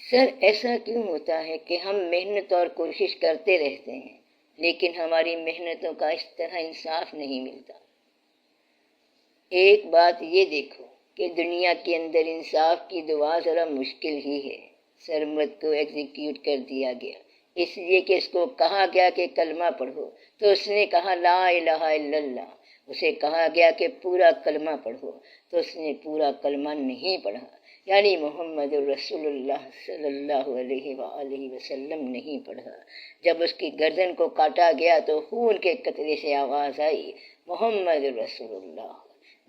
سر ایسا کیوں ہوتا ہے کہ ہم محنت اور کوشش کرتے رہتے ہیں لیکن ہماری محنتوں کا اس طرح انصاف نہیں ملتا؟ ایک بات یہ دیکھو کہ دنیا کے اندر انصاف کی دعا ذرا مشکل ہی ہے۔ سرمد کو ایگزیکیوٹ کر دیا گیا اس لیے کہ اس کو کہا گیا کہ کلمہ پڑھو تو اس نے کہا لا الہ الا اللہ۔ اسے کہا گیا کہ پورا کلمہ پڑھو تو اس نے پورا کلمہ نہیں پڑھا، یعنی محمد رسول اللہ صلی اللہ علیہ وآلہ وسلم نہیں پڑھا۔ جب اس کی گردن کو کاٹا گیا تو خون کے قطرے سے آواز آئی محمد رسول اللہ۔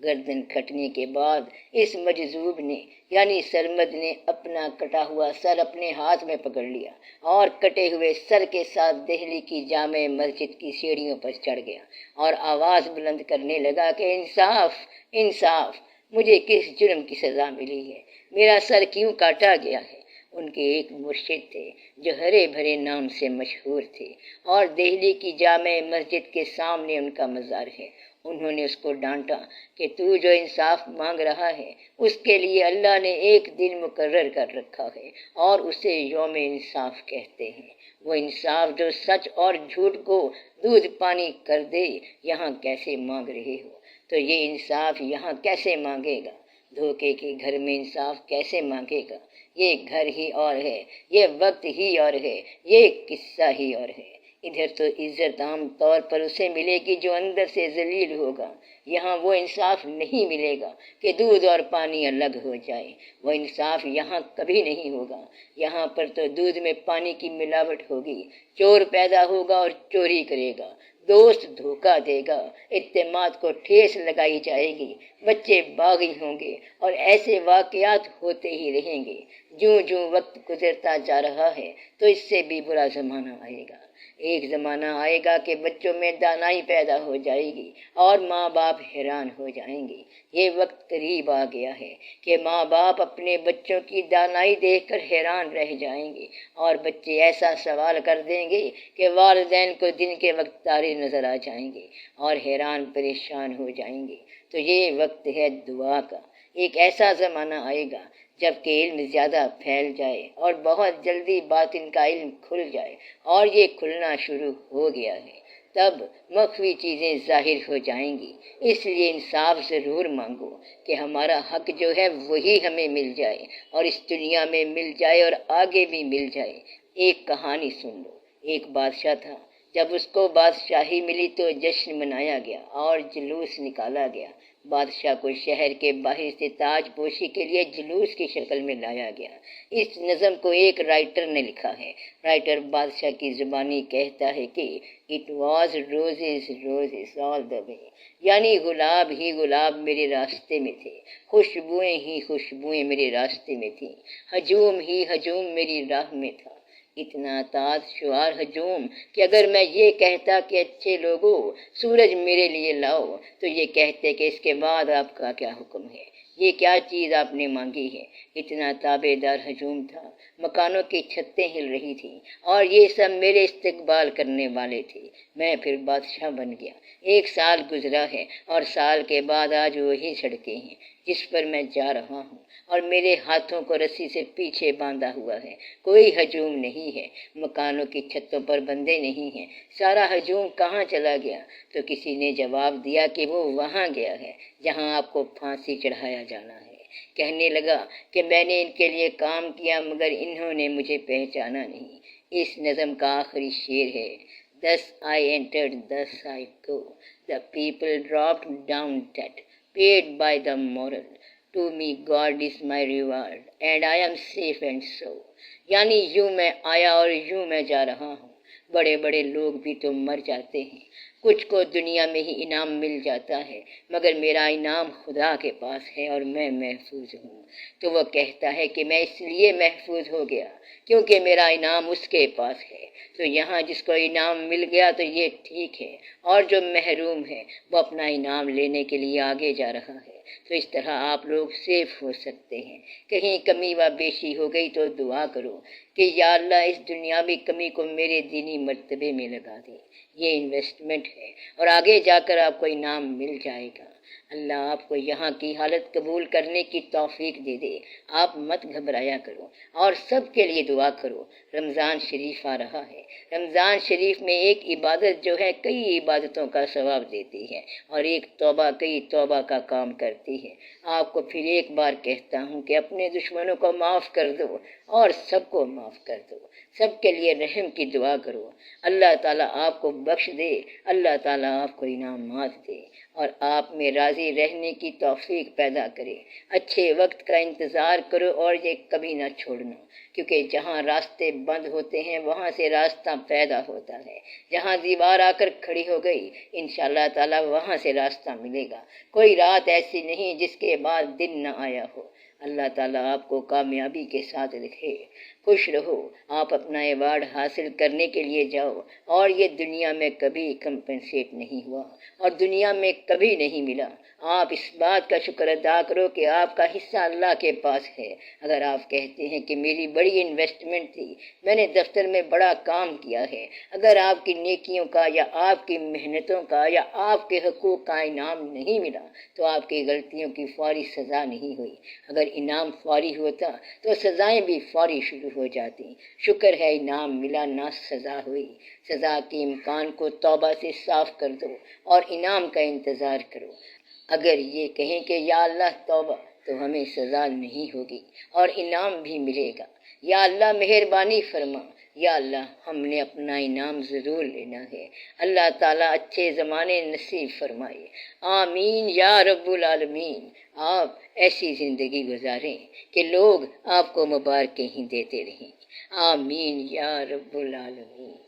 گردن کھٹنے کے بعد اس مجذوب نے یعنی سرمد نے اپنا کٹا ہوا سر اپنے ہاتھ میں پکڑ لیا اور کٹے ہوئے سر کے ساتھ دہلی کی جامع مسجد کی سیڑھیوں پر چڑھ گیا اور آواز بلند کرنے لگا کہ انصاف، انصاف، مجھے کس جرم کی سزا ملی ہے؟ میرا سر کیوں کاٹا گیا ہے؟ ان کے ایک مرشد تھے جو ہرے بھرے نام سے مشہور تھے اور دہلی کی جامع مسجد کے سامنے ان کا مزار ہے۔ انہوں نے اس کو ڈانٹا کہ تو جو انصاف مانگ رہا ہے اس کے لیے اللہ نے ایک دن مقرر کر رکھا ہے اور اسے یوم انصاف کہتے ہیں۔ وہ انصاف جو سچ اور جھوٹ کو دودھ پانی کر دے یہاں کیسے مانگ رہے ہو؟ تو یہ انصاف یہاں کیسے مانگے گا؟ دھوکے کے گھر میں انصاف کیسے مانگے گا؟ یہ گھر ہی اور ہے، یہ وقت ہی اور ہے، یہ قصہ ہی اور ہے۔ ادھر تو عزت عام طور پر اسے ملے گی جو اندر سے ذلیل ہوگا، یہاں وہ انصاف نہیں ملے گا کہ دودھ اور پانی الگ ہو جائے۔ وہ انصاف یہاں کبھی نہیں ہوگا۔ یہاں پر تو دودھ میں پانی کی ملاوٹ ہوگی، چور پیدا ہوگا اور چوری کرے گا، دوست دھوکہ دے گا، اعتماد کو ٹھیس لگائی جائے گی، بچے باغی ہوں گے اور ایسے واقعات ہوتے ہی رہیں گے۔ جوں جوں وقت گزرتا جا رہا ہے تو اس سے بھی برا زمانہ آئے گا۔ ایک زمانہ آئے گا کہ بچوں میں دانائی پیدا ہو جائے گی اور ماں باپ حیران ہو جائیں گے۔ یہ وقت قریب آ گیا ہے کہ ماں باپ اپنے بچوں کی دانائی دیکھ کر حیران رہ جائیں گے اور بچے ایسا سوال کر دیں گے کہ والدین کو دن کے وقت تارے نظر آ جائیں گے اور حیران پریشان ہو جائیں گے۔ تو یہ وقت ہے دعا کا۔ ایک ایسا زمانہ آئے گا جب کہ علم زیادہ پھیل جائے اور بہت جلدی باطن کا علم کھل جائے اور یہ کھلنا شروع ہو گیا ہے۔ تب مخفی چیزیں ظاہر ہو جائیں گی۔ اس لیے انصاف ضرور مانگو کہ ہمارا حق جو ہے وہی ہمیں مل جائے اور اس دنیا میں مل جائے اور آگے بھی مل جائے۔ ایک کہانی سن لو۔ ایک بادشاہ تھا، جب اس کو بادشاہی ملی تو جشن منایا گیا اور جلوس نکالا گیا۔ بادشاہ کو شہر کے باہر سے تاج پوشی کے لیے جلوس کی شکل میں لایا گیا۔ اس نظم کو ایک رائٹر نے لکھا ہے۔ رائٹر بادشاہ کی زبانی کہتا ہے کہ اٹ واز روزز روزز آل دا وے، یعنی گلاب ہی گلاب میرے راستے میں تھے، خوشبوئیں ہی خوشبوئیں میرے راستے میں تھیں، ہجوم ہی ہجوم میری راہ میں تھا۔ اتنا تاج شعار ہجوم کہ اگر میں یہ کہتا کہ اچھے لوگوں سورج میرے لیے لاؤ تو یہ کہتے کہ اس کے بعد آپ کا کیا حکم ہے، یہ کیا چیز آپ نے مانگی ہے۔ اتنا تابع دار ہجوم تھا، مکانوں کی چھتیں ہل رہی تھیں اور یہ سب میرے استقبال کرنے والے تھے۔ میں پھر بادشاہ بن گیا۔ 1 سال گزرا ہے اور سال کے بعد آج وہی سڑکیں ہیں جس پر میں جا رہا ہوں اور میرے ہاتھوں کو رسی سے پیچھے باندھا ہوا ہے۔ کوئی ہجوم نہیں ہے، مکانوں کی چھتوں پر بندے نہیں ہیں۔ سارا ہجوم کہاں چلا گیا؟ تو کسی نے جواب دیا کہ وہ وہاں گیا ہے جہاں آپ کو پھانسی چڑھایا جانا ہے۔ کہنے لگا کہ میں نے ان کے لیے کام کیا مگر انہوں نے مجھے پہچانا نہیں۔ اس نظم کا آخری شعر ہے Thus I entered, thus I go. The people dropped down dead, paid by the moral. To me God is my reward, and I am safe and so. یعنی یوں میں آیا اور یوں میں جا رہا ہوں۔ بڑے بڑے لوگ بھی تو مر جاتے ہیں، کچھ کو دنیا میں ہی انعام مل جاتا ہے، مگر میرا انعام خدا کے پاس ہے اور میں محفوظ ہوں۔ تو وہ کہتا ہے کہ میں اس لیے محفوظ ہو گیا کیونکہ میرا انعام اس کے پاس ہے۔ تو یہاں جس کو انعام مل گیا تو یہ ٹھیک ہے، اور جو محروم ہے وہ اپنا انعام لینے کے لیے آگے جا رہا ہے۔ تو اس طرح آپ لوگ سیف ہو سکتے ہیں۔ کہیں کمی و بیشی ہو گئی تو دعا کرو کہ یا اللہ اس دنیاوی کمی کو میرے دینی مرتبے میں لگا دے۔ یہ انویسٹمنٹ ہے اور آگے جا کر آپ کو انعام مل جائے گا۔ اللہ آپ کو یہاں کی حالت قبول کرنے کی توفیق دے دے۔ آپ مت گھبرایا کرو اور سب کے لیے دعا کرو۔ رمضان شریف آ رہا ہے۔ رمضان شریف میں ایک عبادت جو ہے کئی عبادتوں کا ثواب دیتی ہے، اور ایک توبہ کئی توبہ کا کام کرتی ہے۔ آپ کو پھر ایک بار کہتا ہوں کہ اپنے دشمنوں کو معاف کر دو اور سب کو معاف کر دو، سب کے لیے رحم کی دعا کرو۔ اللہ تعالیٰ آپ کو بخش دے، اللہ تعالیٰ آپ کو انعامات دے اور آپ میں راضی رہنے کی توفیق پیدا کرے۔ اچھے وقت کا انتظار کرو اور یہ کبھی نہ چھوڑنا، کیونکہ جہاں راستے بند ہوتے ہیں وہاں سے راستہ پیدا ہوتا ہے۔ جہاں دیوار آ کر کھڑی ہو گئی انشاءاللہ تعالیٰ وہاں سے راستہ ملے گا۔ کوئی رات ایسی نہیں جس کے بعد دن نہ آیا ہو۔ اللہ تعالیٰ آپ کو کامیابی کے ساتھ رکھے۔ خوش رہو۔ آپ اپنا ایوارڈ حاصل کرنے کے لیے جاؤ، اور یہ دنیا میں کبھی کمپنسیٹ نہیں ہوا اور دنیا میں کبھی نہیں ملا۔ آپ اس بات کا شکر ادا کرو کہ آپ کا حصہ اللہ کے پاس ہے۔ اگر آپ کہتے ہیں کہ میری بڑی انویسٹمنٹ تھی، میں نے دفتر میں بڑا کام کیا ہے، اگر آپ کی نیکیوں کا یا آپ کی محنتوں کا یا آپ کے حقوق کا انعام نہیں ملا تو آپ کی غلطیوں کی فوری سزا نہیں ہوئی۔ اگر انعام فوری ہوتا تو سزائیں بھی فوری شروع ہو جاتی۔ شکر ہے انعام ملا نہ سزا ہوئی۔ سزا کے امکان کو توبہ سے صاف کر دو اور انعام کا انتظار کرو۔ اگر یہ کہیں کہ یا اللہ توبہ، تو ہمیں سزا نہیں ہوگی اور انعام بھی ملے گا۔ یا اللہ مہربانی فرما، یا اللہ ہم نے اپنا انعام ضرور لینا ہے۔ اللہ تعالیٰ اچھے زمانے نصیب فرمائے۔ آمین یا رب العالمین۔ آپ ایسی زندگی گزاریں کہ لوگ آپ کو مبارکیں ہی دیتے رہیں۔ آمین یا رب العالمین۔